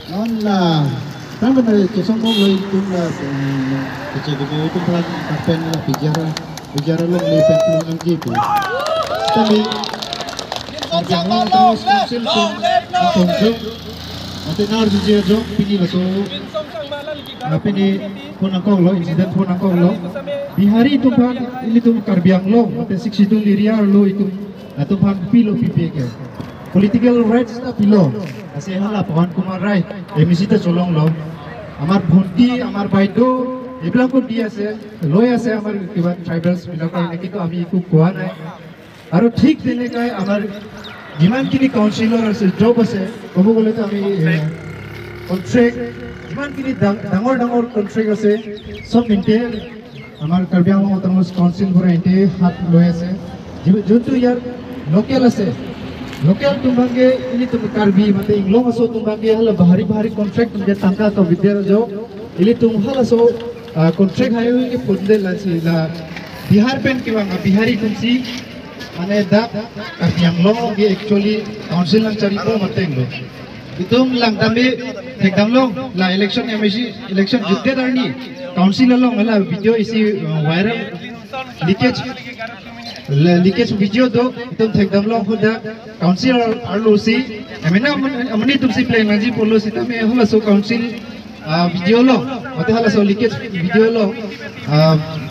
non là kan benar kesong kong loy tum la kece gitu itu pelan kapen la bicara lo lepen pelan ang gitu tapi jangan terus konsil tum konsil nanti nar jujur jong pini la so pini pun angkong lo insiden pun angkong lo di hari itu pan ini tum karbiang lo nanti 62 liriar lo itu atau pan pilo pipeke political rights ta pilo আছে হলা পৱন কুমাৰ ৰায় এমচিতে চলং ল আমাৰ ভন্টি আমাৰ বাইদেউ এইবিলাকো দি আছে লৈ আছে আমাৰ কিবা ট্ৰাইবেলছ বিলাকৰ কিন্তু আমি একো কোৱা নাই আৰু ঠিক তেনেকৈ আমাৰ যিমানখিনি কাউন্সিলৰ আছে জব আছে ক'ব গ'লেতো আমি কন্ট্ৰেক্ট যিমানখিনি ডাঙৰ ডাঙৰ কন্ট্ৰেক্ট আছে চব ইণ্টে আমাৰ কাৰ্বি আংলং অট'নমাছ কাউন্সিলবোৰে ইণ্টে হাত লৈ আছে যোনটো ইয়াৰ লোকেল আছে local tumbange ini tum karbi mate inglong aso tumbange hala bahari contract tum tangka to vidyara jo ili tum hala so contract hayo ke punde la si la bihar pen ki bang bihari tum si ane da karbi inglong ge actually council lang chari ko mate inglo itum lang tambe ekdam long la election MSC election jutte darni council long hala video isi viral leakage video do itum thekdam long hoda council arlusi amena amani tum si play ngaji policy tame hala so council video lo ote hala so leakage video lo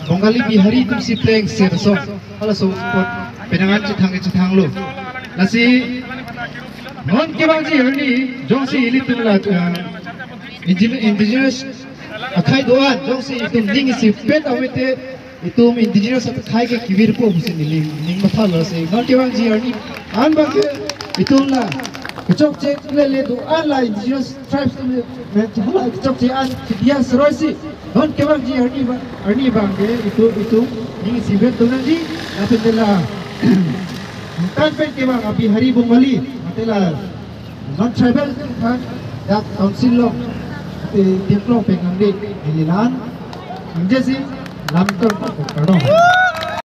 Bengali bihari tum si play ser so hala so penangan chithang lo nasi non ke bangji herni jongsi ili tum la indigenous akhai doan jongsi itum ding si pet awete itum indigenous akhai ke kibir ko busin ning mathala se non ke bangji herni an bang itum la kecok cek le do an la indigenous tribes me hala kecok cek an dia serosi non ke bangji herni bang ke itu ning si bet donanji apendela kan pen ke bang api hari Bengali atela non tribal kan dak council lo tiap lo pengambil ililan jadi lamkar karo